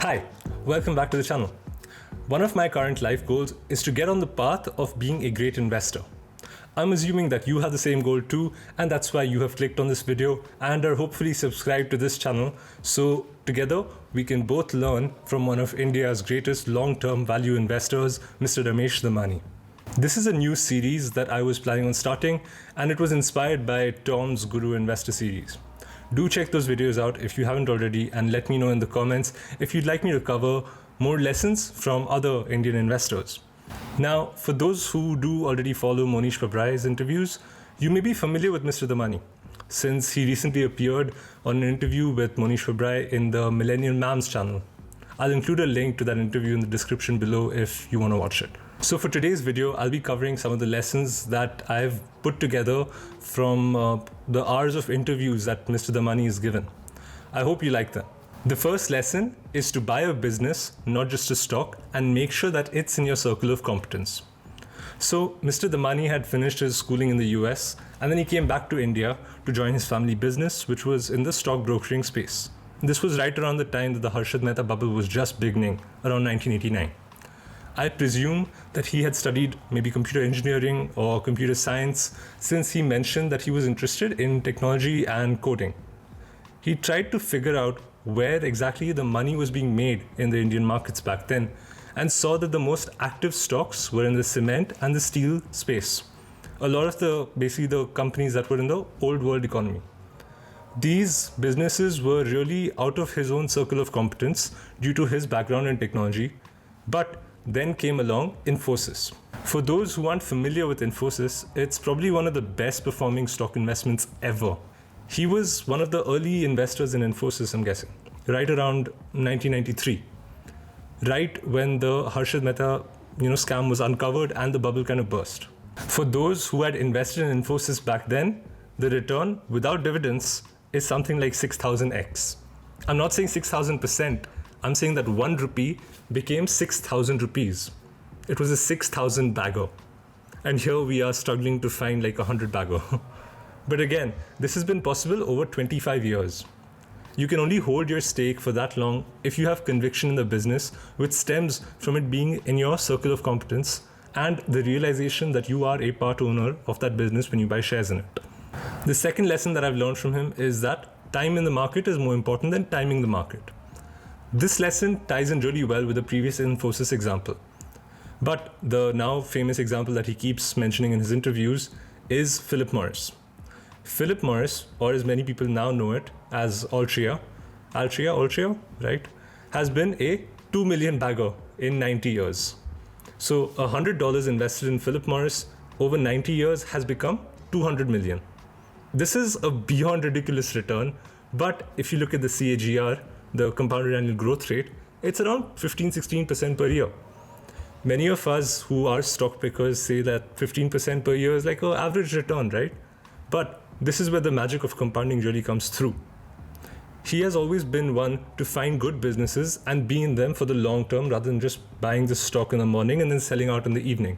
Hi, welcome back to the channel. One of my current life goals is to get on the path of being a great investor. I'm assuming that you have the same goal too, and that's why you have clicked on this video and are hopefully subscribed to this channel, so together we can both learn from one of India's greatest long-term value investors, Mr. Ramesh Damani. This is a new series that I was planning on starting, and it was inspired by Tom's Guru Investor series. Do check those videos out if you haven't already, and let me know in the comments if you'd like me to cover more lessons from other Indian investors. Now, for those who do already follow Monish Pabrai's interviews, you may be familiar with Mr. Damani, since he recently appeared on an interview with Monish Pabrai in the Millennial Mams channel. I'll include a link to that interview in the description below if you want to watch it. So for today's video, I'll be covering some of the lessons that I've put together from the hours of interviews that Mr. Damani has given. I hope you like them. The first lesson is to buy a business, not just a stock, and make sure that it's in your circle of competence. So Mr. Damani had finished his schooling in the US, and then he came back to India to join his family business, which was in the stock brokering space. This was right around the time that the Harshad Mehta bubble was just beginning, around 1989. I presume that he had studied maybe computer engineering or computer science, since he mentioned that he was interested in technology and coding. He tried to figure out where exactly the money was being made in the Indian markets back then, and saw that the most active stocks were in the cement and the steel space. A lot of the companies that were in the old world economy. These businesses were really out of his own circle of competence due to his background in technology, but then came along Infosys. For those who aren't familiar with Infosys, it's probably one of the best performing stock investments ever. He was one of the early investors in Infosys, I'm guessing, right around 1993, right when the Harshad Mehta scam was uncovered and the bubble kind of burst. For those who had invested in Infosys back then, the return without dividends is something like 6,000x. I'm not saying 6,000%. I'm saying that 1 rupee became 6,000 rupees. It was a 6,000 bagger. And here we are struggling to find like 100 bagger. But again, this has been possible over 25 years. You can only hold your stake for that long if you have conviction in the business, which stems from it being in your circle of competence and the realization that you are a part owner of that business when you buy shares in it. The second lesson that I've learned from him is that time in the market is more important than timing the market. This lesson ties in really well with the previous Infosys example. But the now famous example that he keeps mentioning in his interviews is Philip Morris. Philip Morris, or as many people now know it as Altria, right, has been a 2 million bagger in 90 years. So $100 invested in Philip Morris over 90 years has become 200 million. This is a beyond ridiculous return, but if you look at the CAGR, the compounded annual growth rate, it's around 15-16% per year. Many of us who are stock pickers say that 15% per year is like an average return, right? But this is where the magic of compounding really comes through. He has always been one to find good businesses and be in them for the long term rather than just buying the stock in the morning and then selling out in the evening.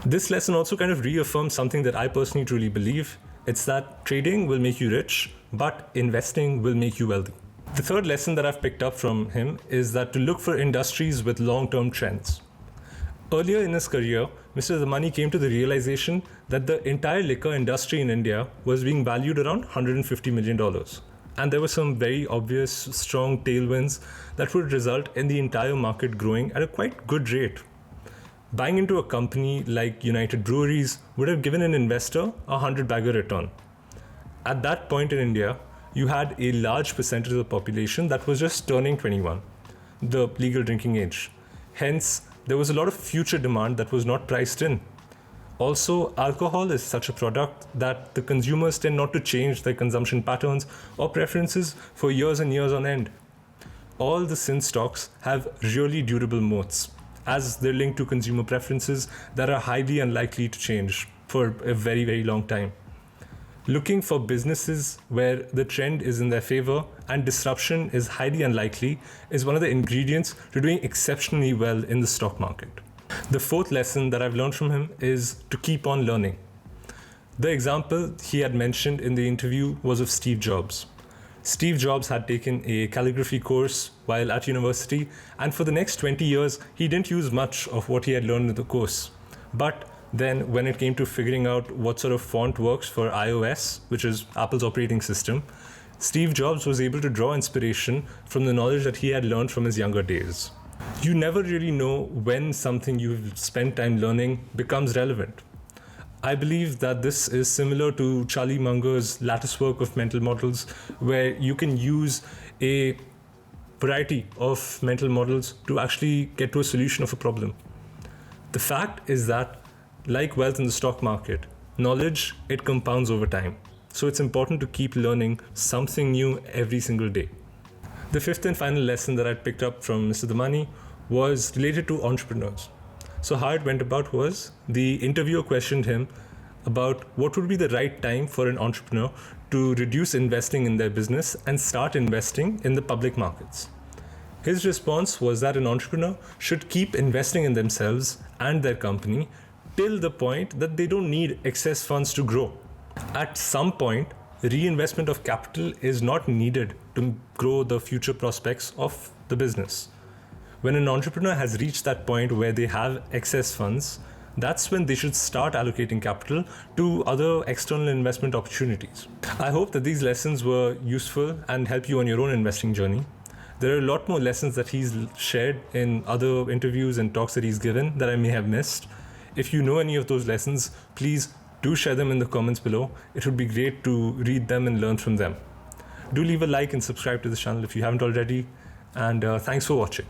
This lesson also kind of reaffirms something that I personally truly believe. It's that trading will make you rich, but investing will make you wealthy. The third lesson that I've picked up from him is that to look for industries with long-term trends. Earlier in his career, Mr. Damani came to the realization that the entire liquor industry in India was being valued around $150 million. And there were some very obvious, strong tailwinds that would result in the entire market growing at a quite good rate. Buying into a company like United Breweries would have given an investor a 100-bagger return. At that point in India, you had a large percentage of the population that was just turning 21, the legal drinking age. Hence, there was a lot of future demand that was not priced in. Also, alcohol is such a product that the consumers tend not to change their consumption patterns or preferences for years and years on end. All the sin stocks have really durable moats, as they're linked to consumer preferences that are highly unlikely to change for a very, very long time. Looking for businesses where the trend is in their favor and disruption is highly unlikely is one of the ingredients to doing exceptionally well in the stock market. The fourth lesson that I've learned from him is to keep on learning. The example he had mentioned in the interview was of Steve Jobs. Steve Jobs had taken a calligraphy course while at university, and for the next 20 years, he didn't use much of what he had learned in the course. But then, when it came to figuring out what sort of font works for iOS, which is Apple's operating system, Steve Jobs was able to draw inspiration from the knowledge that he had learned from his younger days. You never really know when something you've spent time learning becomes relevant. I believe that this is similar to Charlie Munger's lattice work of mental models, where you can use a variety of mental models to actually get to a solution of a problem. The fact is that, like wealth in the stock market, knowledge, it compounds over time. So it's important to keep learning something new every single day. The fifth and final lesson that I picked up from Mr. Damani was related to entrepreneurs. So how it went about was, the interviewer questioned him about what would be the right time for an entrepreneur to reduce investing in their business and start investing in the public markets. His response was that an entrepreneur should keep investing in themselves and their company till the point that they don't need excess funds to grow. At some point, reinvestment of capital is not needed to grow the future prospects of the business. When an entrepreneur has reached that point where they have excess funds, that's when they should start allocating capital to other external investment opportunities. I hope that these lessons were useful and help you on your own investing journey. There are a lot more lessons that he's shared in other interviews and talks that he's given that I may have missed. If you know any of those lessons, please do share them in the comments below. It would be great to read them and learn from them. Do leave a like and subscribe to this channel if you haven't already. And thanks for watching.